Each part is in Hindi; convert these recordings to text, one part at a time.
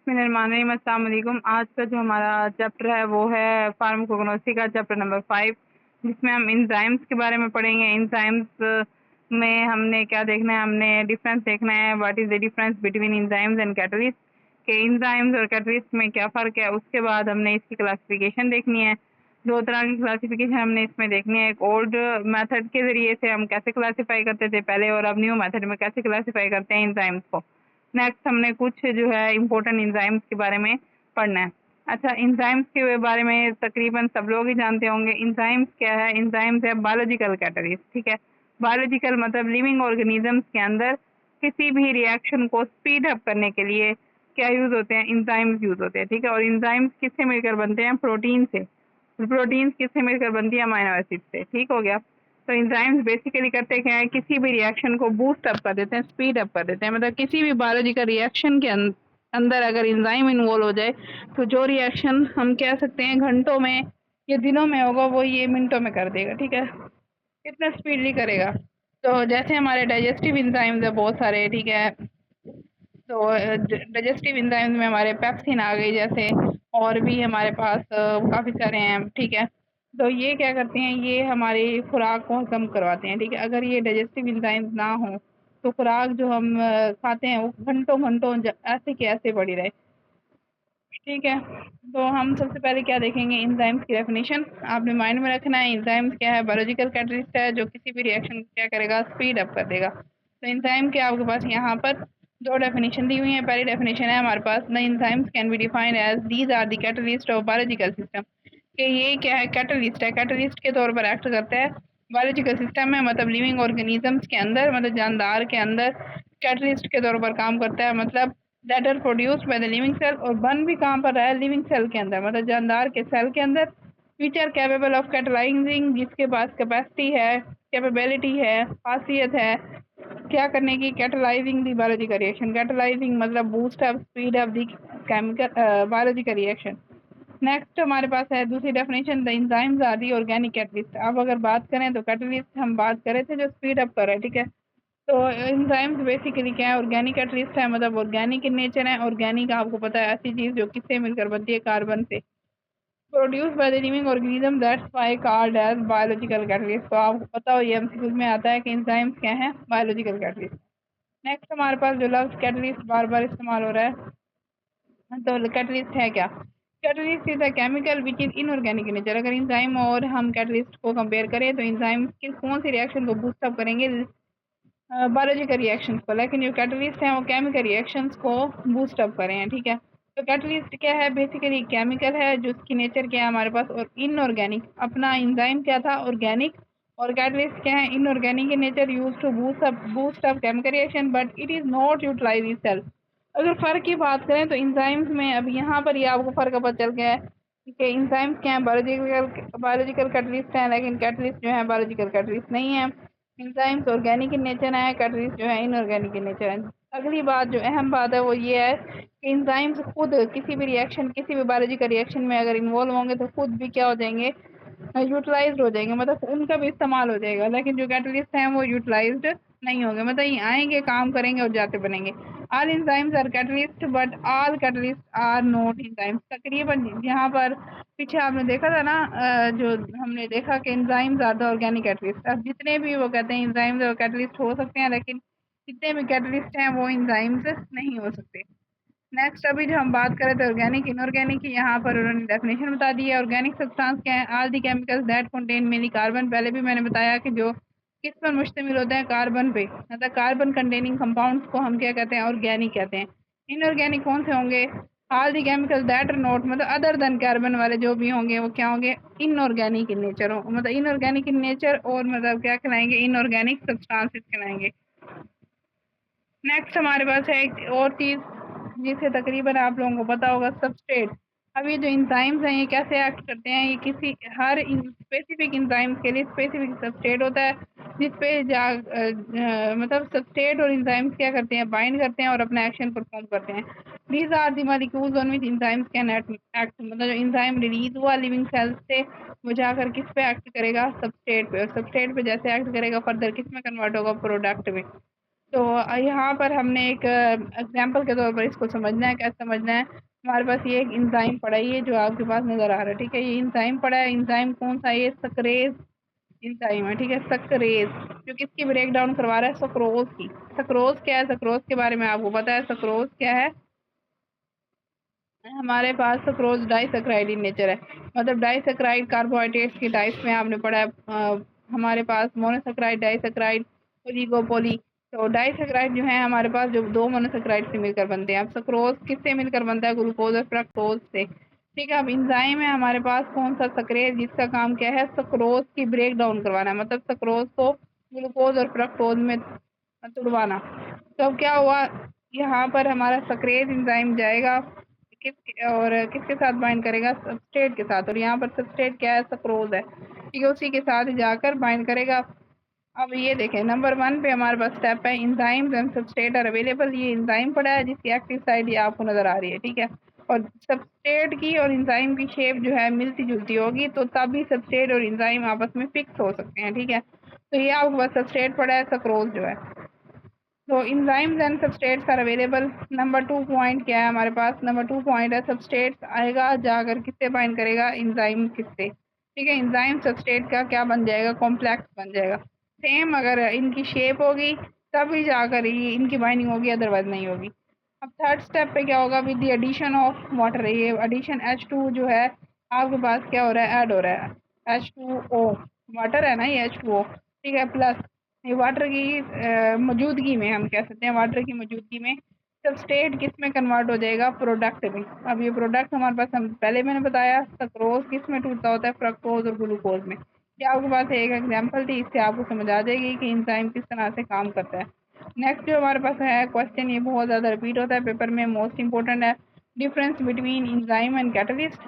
बिस्मिल्लाहिर्रहमानिर्रहीम। अस्सलाम वालेकुम। आज का जो हमारा चैप्टर है वो है फार्माकोग्नोसी का चैप्टर नंबर 5, जिसमें हम इंजाइम्स के बारे में पढ़ेंगे। इंजाइम्स में हमने क्या देखना है, हमने डिफरेंस देखना है। What is the difference between enzymes and catalyst, के इंजाइम्स और कैटलिस्ट में क्या फ़र्क है। उसके बाद हमने इसकी क्लासिफिकेशन देखनी है। दो तरह की क्लासिफिकेशन हमने इसमें देखनी है। एक ओल्ड मेथड के ज़रिए से हम कैसे क्लासीफाई करते थे पहले, और अब न्यू मेथड में कैसे क्लासीफाई करते हैं इंजाइम्स को। नेक्स्ट हमने कुछ जो है इम्पोर्टेंट इंजाइम्स के बारे में पढ़ना है। अच्छा, इंजाइम्स के बारे में तकरीबन सब लोग ही जानते होंगे। इंजाइम्स क्या है? इंजाइम्स है बायोलॉजिकल कैटलिस्ट। ठीक है, बायोलॉजिकल मतलब लिविंग ऑर्गेनिजम्स के अंदर किसी भी रिएक्शन को स्पीड अप करने के लिए क्या यूज होते हैं? इंजाइम्स यूज होते हैं। ठीक है, और इंजाइम्स किससे मिलकर बनते हैं? प्रोटीन से। प्रोटीन्स किससे मिलकर बनती है? अमाइनो एसिड से। ठीक हो गया। तो एंजाइम्स बेसिकली करते क्या है, किसी भी रिएक्शन को बूस्ट अप कर देते हैं, स्पीड अप कर देते हैं। मतलब किसी भी बायोलॉजिकल रिएक्शन के अंदर अगर एंजाइम इन्वॉल्व हो जाए तो जो रिएक्शन हम कह सकते हैं घंटों में या दिनों में होगा, वो ये मिनटों में कर देगा। ठीक है, कितना स्पीडली करेगा। तो जैसे हमारे डाइजेस्टिव एंजाइम्स है बहुत सारे। ठीक है, तो डाइजेस्टिव एंजाइम्स में हमारे पेप्सिन आ गई जैसे, और भी हमारे पास काफ़ी सारे हैं। ठीक है, तो ये क्या करते हैं, ये हमारी खुराक को हजम करवाते हैं। ठीक है, अगर ये डाइजेस्टिव एंजाइम्स ना हो तो खुराक जो हम खाते हैं वो घंटों घंटों ऐसे के ऐसे पड़ी रहे। ठीक है, तो हम सबसे पहले क्या देखेंगे, एंजाइम्स की डेफिनेशन। आपने माइंड में रखना है एंजाइम्स क्या है। बायोलॉजिकल कैटलिस्ट है जो किसी भी रिएक्शन को क्या करेगा, स्पीड अप कर देगा। तो एंजाइम के आपके पास यहाँ पर दो डेफिनेशन दी हुई है। पहली डेफिनेशन है हमारे पास, the enzymes can be defined as these are the catalyst of biological system. कि ये क्या है, कैटलिस्ट है, कैटलिस्ट के तौर पर एक्ट करता है बायोलॉजिकल सिस्टम में, मतलब लिविंग ऑर्गेनिजम्स के अंदर, मतलब जानदार के अंदर कैटलिस्ट के तौर पर काम करता है। मतलब that are produced by the living cell, और बन भी कहाँ पर रहा है, लिविंग सेल के अंदर, मतलब जानदार के सेल के अंदर। Which are capable of catalysing, जिसके पास कैपेसिटी है, कैपेबिलिटी है, खासियत है क्या करने की, catalysing the biological reaction. Catalysing मतलब boost up, speed up the chemical biological reaction. Next हमारे पास है दूसरी definition, the enzymes are the organic catalyst. अब अगर बात करें तो कैटलिस्ट हम बात कर रहे थे जो स्पीड अप कर रहा है। ठीक है, तो एंजाइम्स बेसिकली क्या है, ऑर्गेनिक कैटलिस्ट है, मतलब ऑर्गेनिक इन नेचर है। ऑर्गेनिक आपको पता है ऐसी चीज जो किससे मिलकर बनती है, कार्बन से। Produce by the living organism, that's why called as biological catalyst. तो आपको पता हो, ये एमसीक्यूज में आता है कि एंजाइम्स क्या है, बायोलॉजिकल कैटलिस्ट। नेक्स्ट हमारे पास जो लफ्ज कैटलिस्ट बार बार इस्तेमाल हो रहा है, तो कैटलिस्ट है क्या? Catalyst is a chemical which is inorganic in nature. अगर एंजाइम और हम कैटलिस्ट को कंपेयर करें तो एंजाइम किस कौन सी रिएक्शन को बूस्ट अप करेंगे, बायोलॉजिकल रिएक्शंस को, लेकिन जो कैटलिस्ट हैं वो केमिकल रिएक्शंस को बूस्ट अप करें हैं। ठीक है, तो कैटलिस्ट क्या है, बेसिकली केमिकल है जो उसकी नेचर क्या है हमारे पास, और इनऑर्गेनिक। अपना एंजाइम क्या था, ऑर्गेनिक, और कैटलिस्ट क्या है, inorganic in nature, use to boost up chemical reaction, but it is not utilize itself. अगर फर्क की बात करें तो इंजाइम्स में अब यहाँ पर ये आपको फर्क पता चल गया है कि इंजाइम्स क्या है, बायोलॉजिकल बायोलॉजिकल कैटलिस्ट है, लेकिन कैटलिस्ट जो है बायोलॉजिकल कैटलिस्ट नहीं है। एंजाइम्स ऑर्गेनिक इन नेचर है, कैटलिस्ट जो है इनऑर्गेनिक इन नेचर है। अगली बात जो अहम बात है वो ये है कि एंजाइम्स खुद किसी भी रिएक्शन, किसी भी बायोलॉजिकल रिएक्शन में अगर इन्वॉल्व होंगे तो खुद भी क्या हो जाएंगे, यूटिलाइज्ड हो जाएंगे, मतलब उनका भी इस्तेमाल हो जाएगा। लेकिन जो कैटलिस्ट हैं वो यूटिलाइज्ड नहीं होंगे, मतलब ये आएंगे, काम करेंगे और जाते बनेंगे। All enzymes are catalyst but all catalyst are not enzymes. तकरीबन यहाँ पर पीछे आपने देखा था ना, जो हमने देखा कि enzymes are the organic catalyst. अब जितने भी वो कहते हैं एंजाइम्स और कैटलिस्ट हो सकते हैं, लेकिन जितने भी कैटलिस्ट हैं वो एंजाइम्स नहीं हो सकते। नेक्स्ट अभी जो हम बात करें तो ऑर्गेनिक इनऑर्गेनिक की, यहाँ पर उन्होंने डेफिनेशन बता दी है। ऑर्गेनिक सब्सटेंस क्या है, all the chemicals that contain mainly carbon. पहले भी मैंने बताया कि जो किस पर मुश्तमिल होते हैं, कार्बन पे, मतलब कार्बन कंटेनिंग कंपाउंड्स को हम क्या कहते हैं, ऑर्गेनिक कहते हैं। इनऑर्गेनिक कौन से होंगे, all the chemicals that are not, मतलब अदर देन कार्बन वाले जो भी होंगे वो क्या होंगे, इनऑर्गेनिक इन नेचर हो, मतलब इनऑर्गेनिक इन नेचर, और मतलब क्या कहलाएंगे, इनऑर्गेनिक सब्सटेंसेस कहलाएंगे। नेक्स्ट हमारे पास है एक और चीज जिसे तकरीबन आप लोगों को पता होगा, सबस्ट्रेट। अब ये जो इंजाइम्स हैं ये कैसे एक्ट करते हैं, ये किसी हर स्पेसिफिक इंजाइम्स के लिए स्पेसिफिक सबस्ट्रेट होता है, जिसपे मतलब सबस्ट्रेट और इंजाइम्स क्या करते हैं, बाइंड करते हैं और अपना एक्शन परफॉर्म करते हैं। These are the molecules on which enzymes can act. मतलब जो इंजाइम रिलीज हुआ लिविंग सेल्स से, वो जाकर किस पे एक्ट करेगा, सबस्ट्रेट पे, और सबस्ट्रेट पे जैसे एक्ट करेगा फर्दर किस में कन्वर्ट होगा, प्रोडक्ट में। तो यहाँ पर हमने एक एग्जाम्पल के तौर पर इसको समझना है। क्या समझना है? हमारे पास ये एक इंजाइम पड़ा है, ये जो आपके पास नज़र आ रहा है, ठीक है। ये इंजाइम पड़ा है। इंजाइम कौन सा? ये सक्रेज इंजाइम है, ठीक है। सक्रेज जो किसकी ब्रेक डाउन करवा रहा है? सक्रोज की। सक्रोज क्या है? सक्रोज के बारे में आपको पता है? सक्रोज क्या है? हमारे पास सक्रोज डाइसक्राइड इन नेचर है, मतलब डाइसक्राइड कार्बोहाइड्रेट्स की टाइप्स में आपने पढ़ा है। हमारे पास मोनोसेक्राइड, डाइसक्राइड, ओलिगोपोली। तो डाइसक्राइड जो है हमारे पास जो दो मोनोसेक्राइड से मिलकर बनते हैं। अब सक्रोज किससे मिलकर बनता है? ग्लूकोज और फ्रक्टोज से, ठीक है। अब इंजाइम है हमारे पास कौन सा? सक्रेज, जिसका काम क्या है? सक्रोज की ब्रेक डाउन करवाना, मतलब सक्रोज को ग्लूकोज और फ्रक्टोज में तुड़वाना। तो अब क्या हुआ? यहाँ पर हमारा सक्रेज इंजाइम जाएगा किसके साथ बाइंड करेगा? सबस्ट्रेट के साथ। और यहाँ पर सबस्ट्रेट क्या है? सक्रोज है, ठीक है। उसी के साथ जाकर बाइंड करेगा। अब ये देखें, नंबर 1 पे हमारे पास स्टेप है enzymes and substrate are available. ये इंजाइम पड़ा है जिसकी एक्टिव साइड ये आपको नजर आ रही है, ठीक है। और सबस्ट्रेट की और इंजाइम की शेप जो है मिलती जुलती होगी, तो तभी सबस्ट्रेट और इंजाइम आपस में फिक्स हो सकते हैं, ठीक है। तो ये आपके पास सबस्ट्रेट पड़ा है, सक्रोज जो है। तो enzymes and substrates are available. Number 2 point क्या है हमारे पास? नंबर 2 पॉइंट है सबस्ट्रेट्स आएगा जाकर किससे बाइंड करेगा? इंजाइम किससे, ठीक है। इंजाइम सबस्ट्रेट का क्या बन जाएगा? कॉम्प्लेक्स बन जाएगा। सेम अगर इनकी शेप होगी तभी जाकर ही इनकी बाइंडिंग होगी, अदरवाइज नहीं होगी। अब थर्ड स्टेप पे क्या होगा? With the addition of water, ये एडिशन H2 जो है आपके पास क्या हो रहा है? ऐड हो रहा है H2O। वाटर है ना ये H2O, ठीक है। प्लस ये वाटर की मौजूदगी में, हम कह सकते हैं वाटर की मौजूदगी में सबस्ट्रेट किस में कन्वर्ट हो जाएगा? प्रोडक्ट में। अब ये प्रोडक्ट हमारे पास, हम पहले मैंने बताया सक्रोज किस में टूटता होता है? फ्रक्टोज और ग्लूकोज में। ये आपके पास एक एग्जांपल थी, इससे आपको समझ आ जाएगी कि एंजाइम किस तरह से काम करता है। नेक्स्ट जो हमारे पास है क्वेश्चन, ये बहुत ज़्यादा रिपीट होता है पेपर में, मोस्ट इंपॉर्टेंट है। Difference between enzyme and catalyst.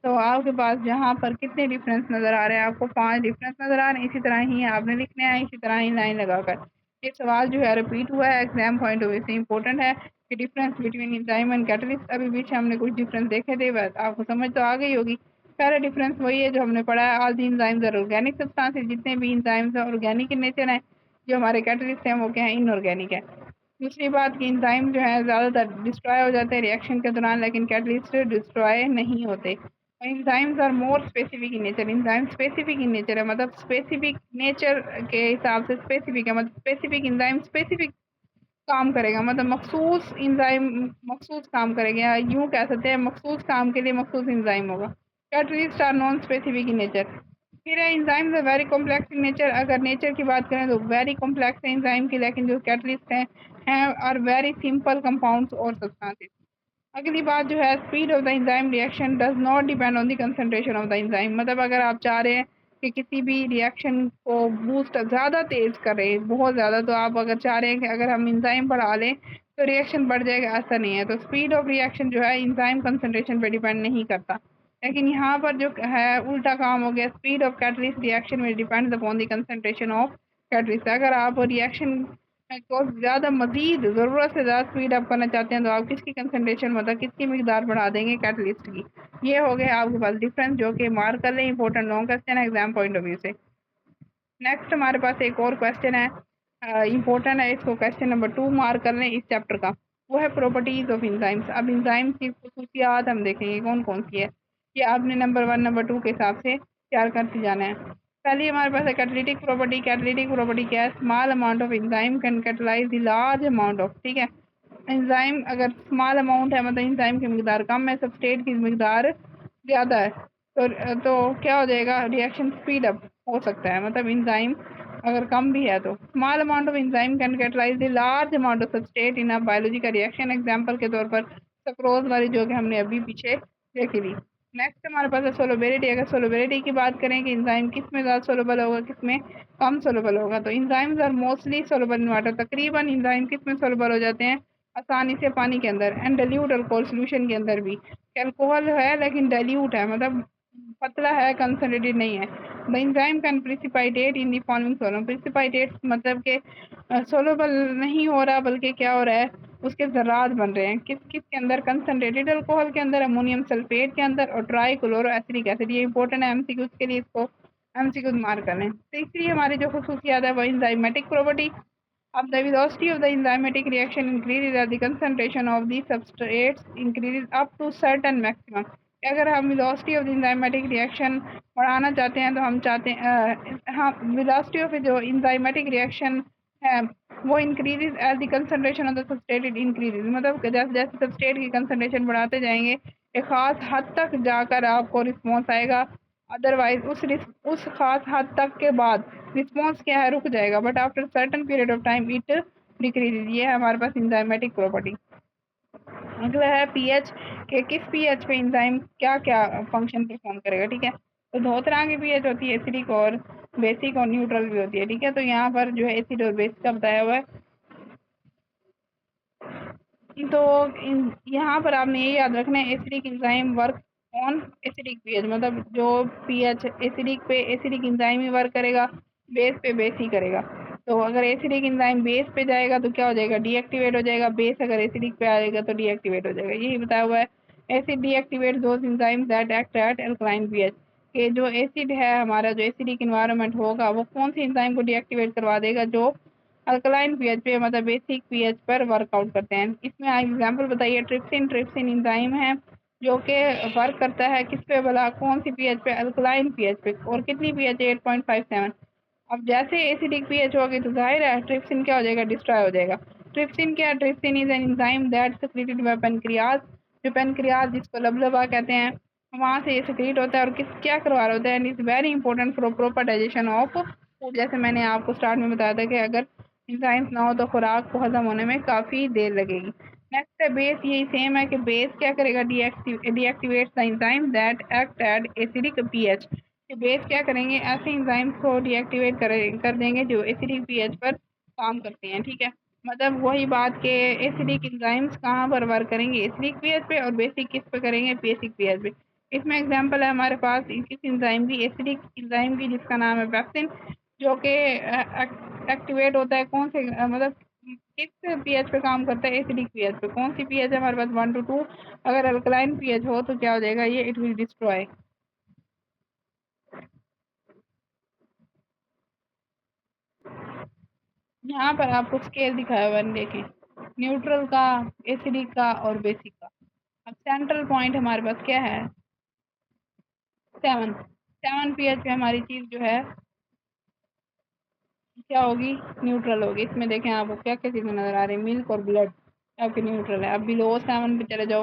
तो आपके पास जहाँ पर कितने डिफरेंस नज़र आ रहे हैं? आपको 5 डिफरेंस नज़र आ रहे हैं। इसी तरह ही आपने लिखने हैं, इसी तरह ही लाइन लगाकर। ये सवाल जो है रिपीट हुआ है, एग्जाम पॉइंट ऑफ व्यू से इंपॉर्टेंट है कि difference between enzyme and catalyst. अभी पीछे हमने कुछ डिफरेंस देखे थे, बस आपको समझ तो आ गई होगी। पहला डिफरेंस वही है जो हमने पढ़ा है, all the enzymes are organic substances. जितने भी एंजाइम्स हैं ऑर्गेनिक इन नेचर हैं। जो हमारे कैटलिस्ट हैं वो क्या है? इनऑर्गेनिक है। दूसरी बात कि एंजाइम जो है ज़्यादातर डिस्ट्रॉय हो जाते हैं रिएक्शन के दौरान, लेकिन कैटलिस्ट डिस्ट्रॉय नहीं होते। Enzymes are more specific in nature. Enzyme specific in nature है, मतलब स्पेसिफिक नेचर के हिसाब से स्पेसिफिक है, मतलब स्पेसिफिक एंजाइम स्पेसिफिक काम करेगा, मतलब मखसूस एंजाइम मखसूस काम करेगा, या यूँ कह सकते हैं मखसूस काम के लिए मखसूस एंजाइम होगा। Catalyst are non specific in nature. फिर है enzymes are very complex in nature. अगर नेचर की बात करें तो वेरी कॉम्प्लेक्स है एंजाइम की, लेकिन जो कैटलिस्ट हैं आर वेरी सिंपल कंपाउंड्स और सब्सटेंसेस। अगली बात जो है, speed of the enzyme reaction does not depend on the concentration of the enzyme. मतलब अगर आप चाह रहे हैं कि किसी भी रिएक्शन को बूस्ट ज़्यादा तेज़ करें, बहुत ज़्यादा, तो आप अगर चाह रहे हैं कि अगर हम एंजाइम बढ़ा लें तो रिएक्शन बढ़ जाएगा, ऐसा नहीं है। तो स्पीड ऑफ रिएक्शन जो है एंजाइम कंसंट्रेशन पे डिपेंड नहीं करता। लेकिन यहाँ पर जो है उल्टा काम हो गया, स्पीड ऑफ कैटलिस्ट रिएक्शन में depends upon the concentration of catalyst. अगर आप रिएक्शन को ज़्यादा मजीद ज़रूरत से ज़्यादा स्पीड अप करना चाहते हैं तो आप किसकी कंसंट्रेशन, मतलब किसकी मिकदार बढ़ा देंगे? कैटलिस्ट की। ये हो गए आपके पास डिफरेंस, जो कि मार्क कर लें, इंपॉर्टेंट लॉन्ग क्वेश्चन है एग्जाम पॉइंट ऑफ व्यू से। नेक्स्ट हमारे पास एक और क्वेश्चन है, इंपॉर्टेंट है, इसको क्वेश्चन नंबर 2 मार्क कर लें इस चैप्टर का। वो है प्रॉपर्टीज ऑफ इंजाइम्स। अब इंजाइम्स की खसूसियात हम देखेंगे कौन कौन सी है। ये आपने नंबर 1 नंबर 2 के हिसाब से तैयार करते जाना है। पहली हमारे पास है कैटलिटिक प्रॉपर्टी। कैटलिटिक प्रॉपर्टी क्या है? Small amount of enzyme can catalyse the large amount of, ठीक है। एंजाइम अगर स्मॉल अमाउंट है, मतलब एंजाइम की मिकदार कम है, सबस्ट्रेट की मिकदार ज़्यादा है, तो क्या हो जाएगा? रिएक्शन स्पीड अप हो सकता है, मतलब एंजाइम अगर कम भी है तो। Small amount of enzyme can catalyse the large amount of substrate in a biological reaction. Example के तौर पर सक्रोज वाली जो कि हमने अभी पीछे देखी थी। नेक्स्ट हमारे पास है सोलोबिलिटी। अगर सोलोबिलिटी की बात करें कि एंजाइम किस में ज़्यादा सोलोबल होगा, किस में कम सोलोबल होगा, तो enzymes are mostly soluble in water. तकरीबन एंजाइम किस में सोलोबल हो जाते हैं? आसानी से पानी के अंदर, एंड डाइल्यूट अल्कोहल सॉल्यूशन के अंदर भी। अल्कोहल है लेकिन डाइल्यूट है, मतलब पतला है, कंसनट्रेटेड नहीं है। The enzyme can precipitate in the following solvent. Precipitate मतलब के सोलोबल नहीं हो रहा, बल्कि क्या हो रहा है? उसके ज़र्रात बन रहे हैं। किस किस के अंदर? कंसनट्रेटेड अल्कोहल के अंदर, अमोनियम सल्फेट के अंदर, और ट्राई क्लोरो एसिडिक एसिड। ये इंपॉर्टेंट है एमसीक्यूज के लिए, इसको एमसीक्यूज मार्क करें। तीसरी हमारी जो खसूसियात है वो एंजाइमेटिक प्रॉपर्टी। अब the velocity of the enzymatic reaction increases as the concentration of the substrates increases up to certain maximum. अगर हम velocity of the enzymatic reaction बढ़ाना चाहते हैं तो हम चाहते हैं हम velocity of जो enzymatic reaction है वो increases as the concentration of the substrate increases, मतलब जैसे जैसे substrate की concentration बढ़ाते जाएंगे एक खास हद तक जाकर आपको रिस्पॉन्स आएगा, अदरवाइज उस खास हद तक के बाद रिस्पॉन्स क्या है रुक जाएगा, but after certain period of time it decreases. ये है हमारे पास इंजाइमेटिक प्रॉपर्टी। अगला है पीएच के किस पीएच पे इंजाइम क्या क्या फंक्शन परफॉर्म करेगा। ठीक है, तो दो तरह की पीएच होती है, एसिडिक और बेसिक और न्यूट्रल भी होती है। ठीक है, तो यहाँ पर जो है एसिड और बेसिक का बताया हुआ है। तो यहाँ पर आपने ये याद रखना है acidic enzyme work on acidic pH, मतलब जो पीएच एसिडिक पे एसिडिक एंजाइम ही वर्क करेगा, बेस पे बेस ही करेगा। तो अगर एसिडिक एंजाइम बेस पे जाएगा तो क्या हो जाएगा, डीएक्टिवेट हो जाएगा। बेस अगर एसिडिक पे आएगा तो डीएक्टिवेट हो जाएगा, यही बताया हुआ है। Acid deactivate those enzymes that act eight alkaline pH, कि जो एसिड है हमारा जो एसिडिक इन्वायरमेंट होगा वो कौन सी एंजाइम को डीएक्टिवेट करवा देगा, जो अल्कलाइन पीएच पे मतलब बेसिक पीएच पर वर्कआउट करते हैं। इसमें एग्जांपल बताइए। ट्रिप्सिन, ट्रिप्सिन एंजाइम है जो कि वर्क करता है किस पे भला, कौन सी पीएच पे, अल्कलाइन पीएच पे, और कितनी पीएच, 8.57। अब जैसे एसिडिक पीएच होगी तो जाहिर है ट्रिप्सिन क्या हो जाएगा, डिस्ट्रॉय हो जाएगा। ट्रिप्सिन क्या, trypsin is an enzyme that secreted bye pancreas, जो पेनक्रियाज जिसको लबलबा कहते हैं वहां से ये सेक्रेट होता है और किस क्या करवा रहा होता है, and is very important for proper digestion of food. जैसे मैंने आपको स्टार्ट में बताया था कि अगर एंजाइम्स ना हो तो खुराक को हजम होने में काफ़ी देर लगेगी। नेक्स्ट है बेस, यही सेम है कि बेस क्या करेगा, deactivates the enzyme that act at acidic pH. कि बेस क्या करेंगे, ऐसे एंजाइम्स को डीएक्टिवेट कर देंगे जो एसिडिक पीएच पर काम करते हैं। ठीक है, मतलब वही बात के एसिडिक एंजाइम्स कहाँ पर वर्क करेंगे, एसिडिक पीएच पे, और बेसिक किस पे करेंगे, बेसिक पीएच पे। इसमें एग्जांपल है हमारे पास किस एंजाइम की, एसिडिक एंजाइम की, जिसका नाम है पेप्सिन, जो कि एक्टिवेट होता है कौन से मतलब किस पीएच पे काम करता है, एसिडिक पीएच पे। कौन सी पीएच है हमारे पास, 1 to 2। अगर अल्कलाइन पीएच हो तो क्या हो जाएगा, ये इट विल डिस्ट्रॉय। यहाँ पर आपको स्केल दिखाया हुआ है, देखें, न्यूट्रल का, एसिडिक का और बेसिक का। अब सेंट्रल पॉइंट हमारे पास क्या है, 7। 7 पीएच पे हमारी चीज जो है क्या होगी, न्यूट्रल होगी। इसमें देखें आपको क्या क्या चीज़ें नज़र आ रही है, मिल्क और ब्लड आपके न्यूट्रल है। अब बिलो 7 पे चले जाओ,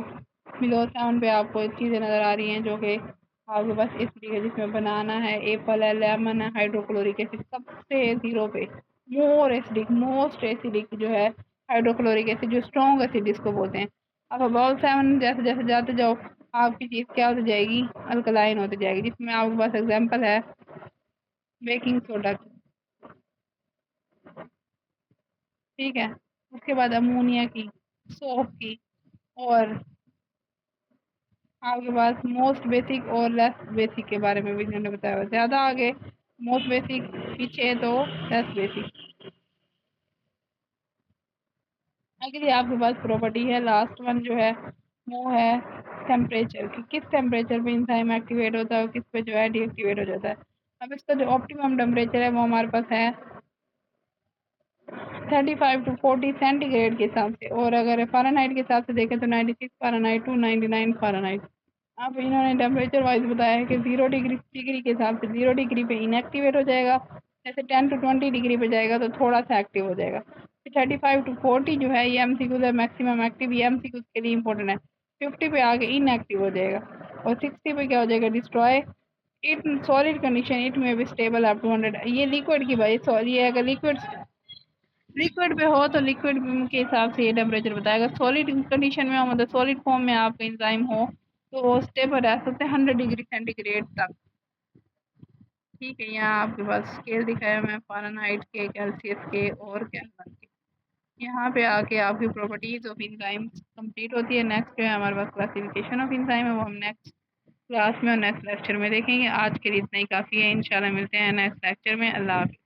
बिलो 7 पे आपको चीज़ें नज़र आ रही हैं जो कि आपके पास एसिडिक है, जिसमें बनाना है, एप्पल है, लेमन है, हाइड्रोक्लोरिक एसिड सबसे 0 पे। मोर एसिडिक, मोस्ट एसिडिक जो है हाइड्रोक्लोरिक एसिड, जो स्ट्रॉन्ग एसिड जिसको बोलते हैं। अब अबाउट 7 जैसे जैसे जाते जाओ आपकी चीज़ क्या होती जाएगी, अल्कलाइन होती जाएगी। जिसमें आपके पास एग्जाम्पल है बेकिंग सोडा की। ठीक है, उसके बाद अमोनिया की, सोप की, और आपके पास मोस्ट बेसिक और लेस बेसिक के बारे में भी इन्होंने बताया हुआ। ज़्यादा आगे मोस्ट बेसिक, पीछे तो लेस बेसिक। अगली आपके पास प्रॉपर्टी है लास्ट वन जो है वो है टेम्परेचर की, किस टेम्परेचर पे इंजाइम एक्टिवेट होता है और किस पे जो है डीएक्टिवेट हो जाता है। अब इसका जो ऑप्टिमम टेम्परेचर है वो हमारे पास है 35 to 40 सेंटीग्रेड के हिसाब से, और अगर फ़ारेनहाइट के हिसाब से देखें तो 96 फ़ारेनहाइट to 99 फ़ारेनहाइट। अब इन्होंने टेम्परेचर वाइज बताया है कि 0 डिग्री के हिसाब से 0 डिग्री पे इनएक्टिवेट हो जाएगा, जैसे 10 to 20 डिग्री पे जाएगा तो थोड़ा सा एक्टिव हो जाएगा। फिर 35 to 40 जो है ये एमसीक्यूज है, मैक्सिमम एक्टिव, ये एमसीक्यूज के लिए इंपॉर्टेंट है। 50 पे आके इनएक्टिव हो जाएगा, और 60 पे क्या हो जाएगा, destroy. It solid condition it में भी स्टेबल अप टू 100। ये लिक्विड की भाई, सॉरी, ये अगर लिक्विड लिक्विड पे हो तो लिक्विड के हिसाब से ये टेम्परेचर बताएगा। सॉलिड कंडीशन में हो मतलब सॉलिड फॉर्म में आपका एंजाइम हो तो वो स्टेबल रह सकते हैं 100 डिग्री सेंटीग्रेड तक। ठीक है, यहाँ आपके पास स्केल दिखाया मैं फ़ारेनहाइट के, सेल्सियस के और केल्विन के। यहाँ पे आके आपकी प्रॉपर्टीज ऑफ एंजाइम्स कंप्लीट होती है। नेक्स्ट जो है हमारे पास क्लासिफिकेशन ऑफ एंजाइम है, वो हम नेक्स्ट क्लास में और नेक्स्ट लेक्चर में देखेंगे। आज के लिए इतना ही काफ़ी है, इंशाल्लाह मिलते हैं नेक्स्ट लेक्चर में। अल्लाह हाफ़िज़।